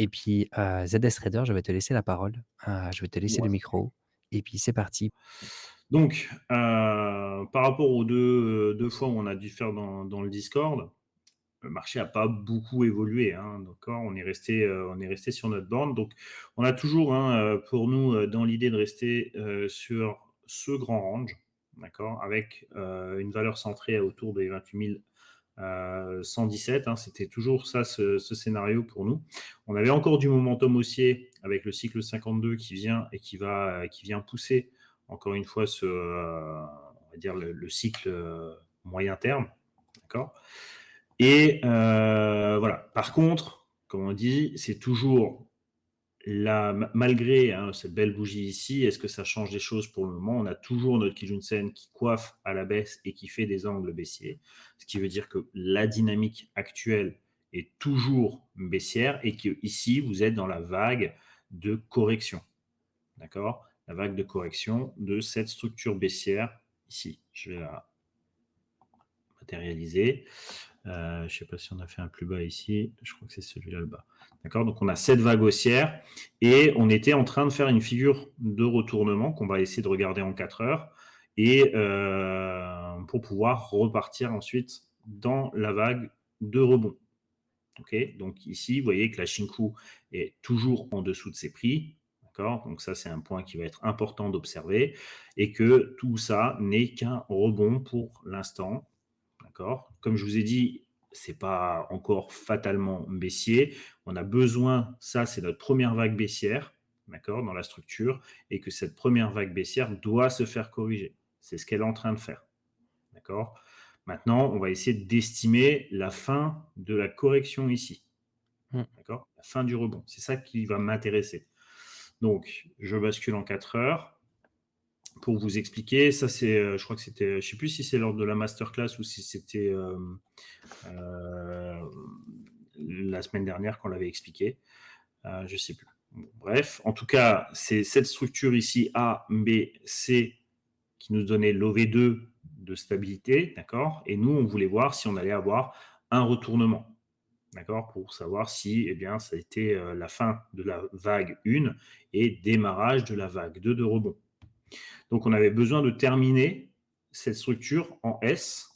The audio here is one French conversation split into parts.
Et puis, ZS Trader, je vais te laisser la parole, je vais te laisser le Ouais. micro et puis c'est parti. Donc, par rapport aux 2 fois où on a dû faire dans le Discord, le marché a pas beaucoup évolué, hein, d'accord? On est resté sur notre borne. Donc on a toujours, hein, pour nous, dans l'idée de rester, sur ce grand range, d'accord? Avec, une valeur centrée autour des 28 117, hein. C'était toujours ça, ce scénario pour nous. On avait encore du momentum haussier avec le cycle 52 qui vient et qui vient pousser encore une fois on va dire le cycle, moyen terme, d'accord? Et voilà. Par contre, comme on dit, c'est toujours là, malgré, hein, cette belle bougie ici, est-ce que ça change des choses pour le moment? On a toujours notre Kijun-sen qui coiffe à la baisse et qui fait des angles baissiers. Ce qui veut dire que la dynamique actuelle est toujours baissière et que ici vous êtes dans la vague de correction. D'accord? La vague de correction de cette structure baissière ici. Je vais la matérialiser. Je ne sais pas si on a fait un plus bas ici. Je crois que c'est celui-là le bas. D'accord? Donc on a cette vague haussière et on était en train de faire une figure de retournement qu'on va essayer de regarder en 4 heures et pour pouvoir repartir ensuite dans la vague de rebond. Ok? Donc ici, vous voyez que la Shinku est toujours en dessous de ses prix. D'accord? Donc ça, c'est un point qui va être important d'observer et que tout ça n'est qu'un rebond pour l'instant. D'accord? Comme je vous ai dit, c'est pas encore fatalement baissier. On a besoin, ça c'est notre première vague baissière, d'accord, dans la structure, et que cette première vague baissière doit se faire corriger. C'est ce qu'elle est en train de faire. D'accord? Maintenant, on va essayer d'estimer la fin de la correction ici. Mmh. D'accord? La fin du rebond. C'est ça qui va m'intéresser. Donc, je bascule en 4 heures pour vous expliquer. Ça, c'est, je crois que c'était, je sais plus si c'est lors de la masterclass ou si c'était euh, la semaine dernière qu'on l'avait expliqué. Je sais plus. Bon, bref, en tout cas, c'est cette structure ici A, B, C qui nous donnait l'OV2 de stabilité, d'accord? Et nous, on voulait voir si on allait avoir un retournement, d'accord? Pour savoir si, eh bien, ça a été la fin de la vague 1 et démarrage de la vague 2 de rebond. Donc, on avait besoin de terminer cette structure en S,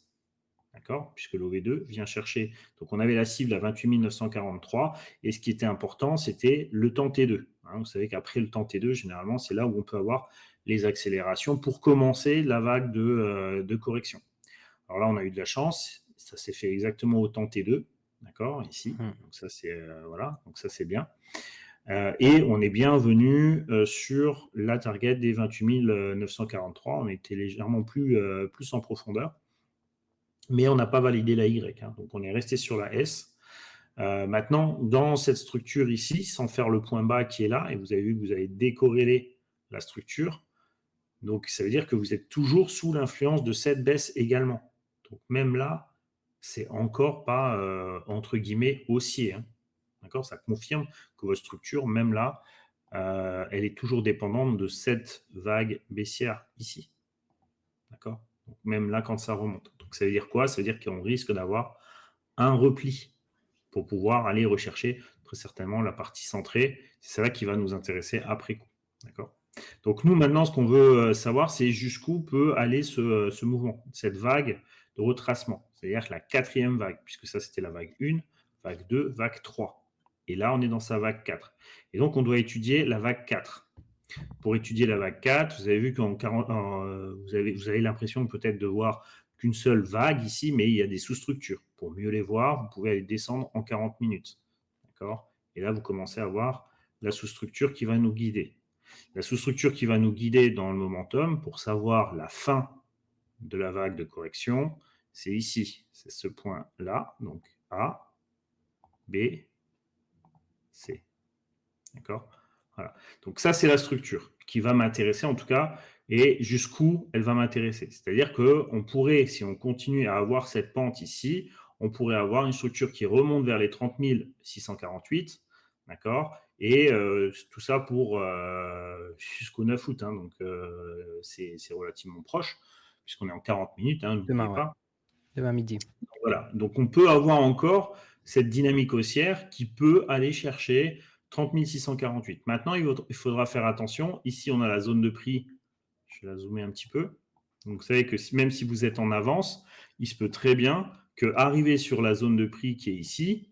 d'accord, puisque l'OV2 vient chercher. Donc, on avait la cible à 28 943, et ce qui était important, c'était le temps T2. Hein, vous savez qu'après le temps T2, généralement, c'est là où on peut avoir les accélérations pour commencer la vague de correction. Alors là, on a eu de la chance, ça s'est fait exactement au temps T2, d'accord, ici. Mmh. Donc ça, c'est voilà, donc ça c'est bien. Et on est bien venu sur la target des 28 943. On était légèrement plus en profondeur, mais on n'a pas validé la Y. Hein, donc on est resté sur la S. Maintenant, dans cette structure ici, sans faire le point bas qui est là, et vous avez vu que vous avez décorrélé la structure, donc ça veut dire que vous êtes toujours sous l'influence de cette baisse également. Donc même là, c'est encore pas entre guillemets haussier. Hein. D'accord? Ça confirme que votre structure, même là, elle est toujours dépendante de cette vague baissière ici. D'accord? Donc même là, quand ça remonte. Donc ça veut dire quoi? Ça veut dire qu'on risque d'avoir un repli pour pouvoir aller rechercher très certainement la partie centrée. C'est ça qui va nous intéresser après coup. D'accord? Donc nous, maintenant, ce qu'on veut savoir, c'est jusqu'où peut aller ce mouvement, cette vague de retracement. C'est-à-dire que la quatrième vague, puisque ça, c'était la vague 1, vague 2, vague 3. Et là, on est dans sa vague 4. Et donc, on doit étudier la vague 4. Pour étudier la vague 4, vous avez vu qu'en 40, vous avez l'impression peut-être de voir qu'une seule vague ici, mais il y a des sous-structures. Pour mieux les voir, vous pouvez aller descendre en 40 minutes. D'accord? Et là, vous commencez à voir la sous-structure qui va nous guider. La sous-structure qui va nous guider dans le momentum pour savoir la fin de la vague de correction, c'est ici. C'est ce point-là. Donc A, B, C. D'accord? Voilà. Donc ça, c'est la structure qui va m'intéresser en tout cas et jusqu'où elle va m'intéresser. C'est-à-dire qu'on pourrait, si on continue à avoir cette pente ici, on pourrait avoir une structure qui remonte vers les 30 648, d'accord? Et tout ça pour jusqu'au 9 août, hein, donc c'est relativement proche, puisqu'on est en 40 minutes, hein, n'oubliez Demain, ouais, pas. demain midi. Voilà, donc on peut avoir encore cette dynamique haussière qui peut aller chercher 30 648. Maintenant, il faudra faire attention. Ici, on a la zone de prix. Je vais la zoomer un petit peu. Donc, vous savez que même si vous êtes en avance, il se peut très bien qu'arriver sur la zone de prix qui est ici,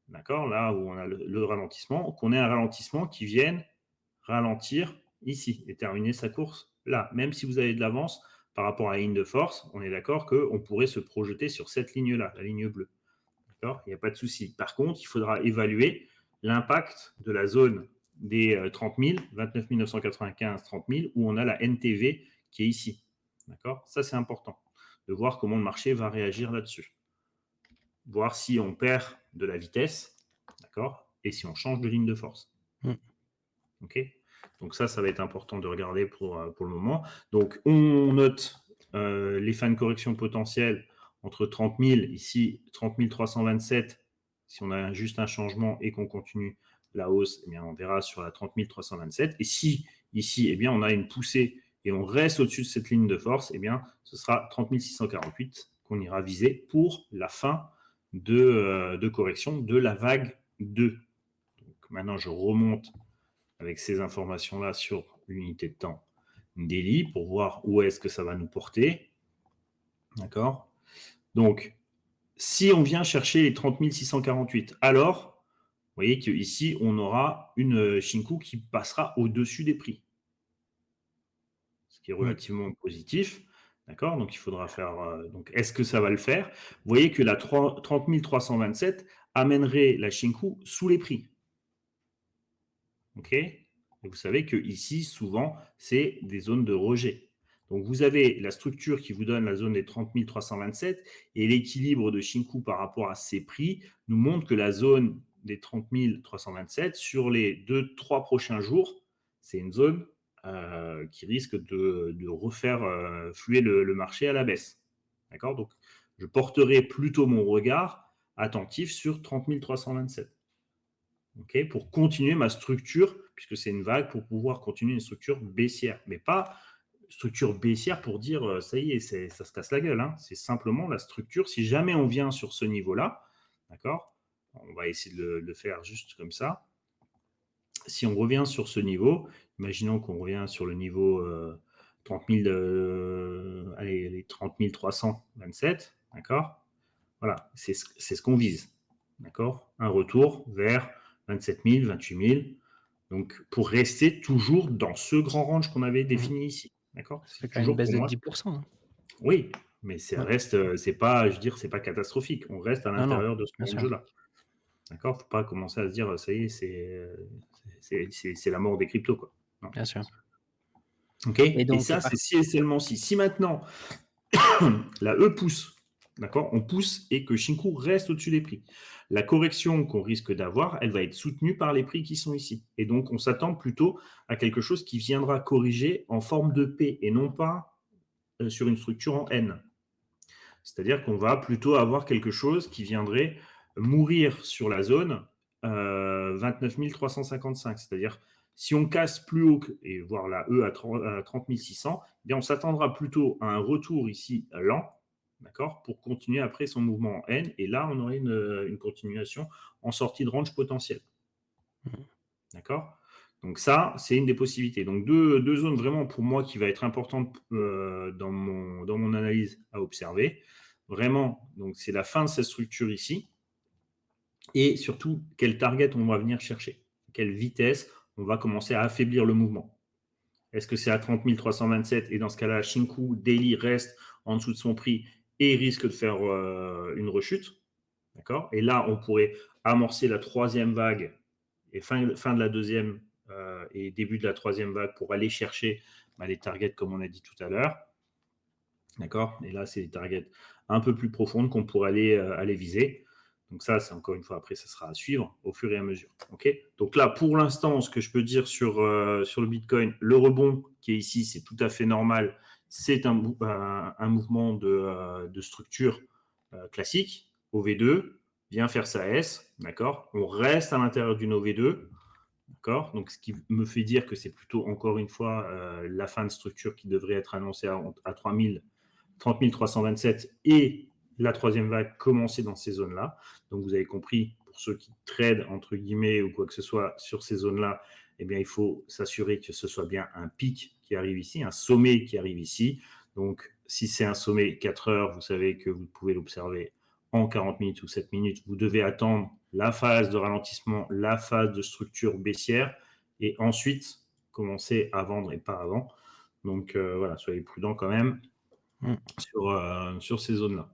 d'accord, là où on a le ralentissement, qu'on ait un ralentissement qui vienne ralentir ici et terminer sa course là. Même si vous avez de l'avance par rapport à la ligne de force, on est d'accord qu'on pourrait se projeter sur cette ligne-là, la ligne bleue. D'accord, il n'y a pas de souci. Par contre, il faudra évaluer l'impact de la zone des 30 000, 29 995, 30 000, où on a la NTV qui est ici. D'accord, ça c'est important de voir comment le marché va réagir là-dessus. Voir si on perd de la vitesse, d'accord, et si on change de ligne de force. Mmh. Ok, donc ça va être important de regarder pour le moment. Donc on note les fins de correction potentielles entre 30 000, ici 30 327. Si on a juste un changement et qu'on continue la hausse, eh bien, on verra sur la 30 327. Et si ici, eh bien, on a une poussée et on reste au-dessus de cette ligne de force, eh bien, ce sera 30 648 qu'on ira viser pour la fin de correction de la vague 2. Donc maintenant, je remonte avec ces informations-là sur l'unité de temps daily pour voir où est-ce que ça va nous porter. D'accord? Donc, si on vient chercher les 30 648, alors, vous voyez qu'ici, on aura une Shinku qui passera au-dessus des prix, ce qui est Mmh. relativement positif. D'accord? Donc, il faudra faire. Donc, est-ce que ça va le faire? Vous voyez que la 30 327 amènerait la Shinku sous les prix. OK? Et vous savez que ici, souvent, c'est des zones de rejet. Donc, vous avez la structure qui vous donne la zone des 30 327 et l'équilibre de Shinku par rapport à ces prix nous montre que la zone des 30 327 sur les 2-3 prochains jours, c'est une zone qui risque de refaire fluer le marché à la baisse. D'accord? Donc, je porterai plutôt mon regard attentif sur 30 327. Okay, pour continuer ma structure, puisque c'est une vague, pour pouvoir continuer une structure baissière. Mais pas structure baissière pour dire ça y est, ça se casse la gueule. Hein. C'est simplement la structure. Si jamais on vient sur ce niveau-là, d'accord, on va essayer de le faire juste comme ça. Si on revient sur ce niveau, imaginons qu'on revient sur le niveau 30 000, allez, les 30 327, d'accord. Voilà, c'est ce qu'on vise. D'accord? Un retour vers 27 000, 28 000. Donc, pour rester toujours dans ce grand range qu'on avait Mmh. défini ici. D'accord? Ça fait C'est quand même une toujours baisse pour de moi. 10 hein. Oui, mais ça Ouais. reste, c'est pas, je veux dire, c'est pas catastrophique. On reste à Non, non, l'intérieur de ce bien sûr, range-là. D'accord? Faut pas commencer à se dire, ça y est, c'est la mort des cryptos, quoi. Non. bien sûr. OK? Et Et donc à ça, part c'est si et seulement si. Si maintenant, la E pousse, d'accord? On pousse et que Shinku reste au-dessus des prix. La correction qu'on risque d'avoir, elle va être soutenue par les prix qui sont ici. Et donc, on s'attend plutôt à quelque chose qui viendra corriger en forme de P et non pas sur une structure en N. C'est-à-dire qu'on va plutôt avoir quelque chose qui viendrait mourir sur la zone 29 355. C'est-à-dire, si on casse plus haut et voir la E à 30 600, eh bien on s'attendra plutôt à un retour ici lent, d'accord, pour continuer après son mouvement en N. Et là, on aurait une continuation en sortie de range potentielle. mmh, D'accord? Donc ça, c'est une des possibilités. Donc deux zones vraiment pour moi qui va être importante dans mon analyse à observer. Vraiment, donc c'est la fin de cette structure ici et surtout quel target on va venir chercher. Quelle vitesse on va commencer à affaiblir le mouvement. Est-ce que c'est à 30 327 et dans ce cas-là, Shinku Daily reste en dessous de son prix et risque de faire une rechute. D'accord? Et là, on pourrait amorcer la troisième vague et fin de la deuxième et début de la troisième vague pour aller chercher les targets comme on a dit tout à l'heure. D'accord? Et là, c'est des targets un peu plus profondes qu'on pourrait aller viser. Donc ça, c'est encore une fois, après, ça sera à suivre au fur et à mesure. OK? Donc là, pour l'instant, ce que je peux dire sur le Bitcoin, le rebond qui est ici, c'est tout à fait normal. C'est un mouvement de structure classique, OV2, vient faire sa S, d'accord? On reste à l'intérieur d'une OV2, d'accord? Donc, ce qui me fait dire que c'est plutôt, encore une fois, la fin de structure qui devrait être annoncée à 30 327 et la troisième vague commencer dans ces zones-là. Donc, vous avez compris pour ceux qui «tradent» entre guillemets ou quoi que ce soit sur ces zones-là, eh bien, il faut s'assurer que ce soit bien un pic qui arrive ici, un sommet qui arrive ici. Donc, si c'est un sommet 4 heures, vous savez que vous pouvez l'observer en 40 minutes ou 7 minutes. Vous devez attendre la phase de ralentissement, la phase de structure baissière et ensuite commencer à vendre et pas avant. Donc, voilà, soyez prudents quand même Mmh. sur ces zones-là.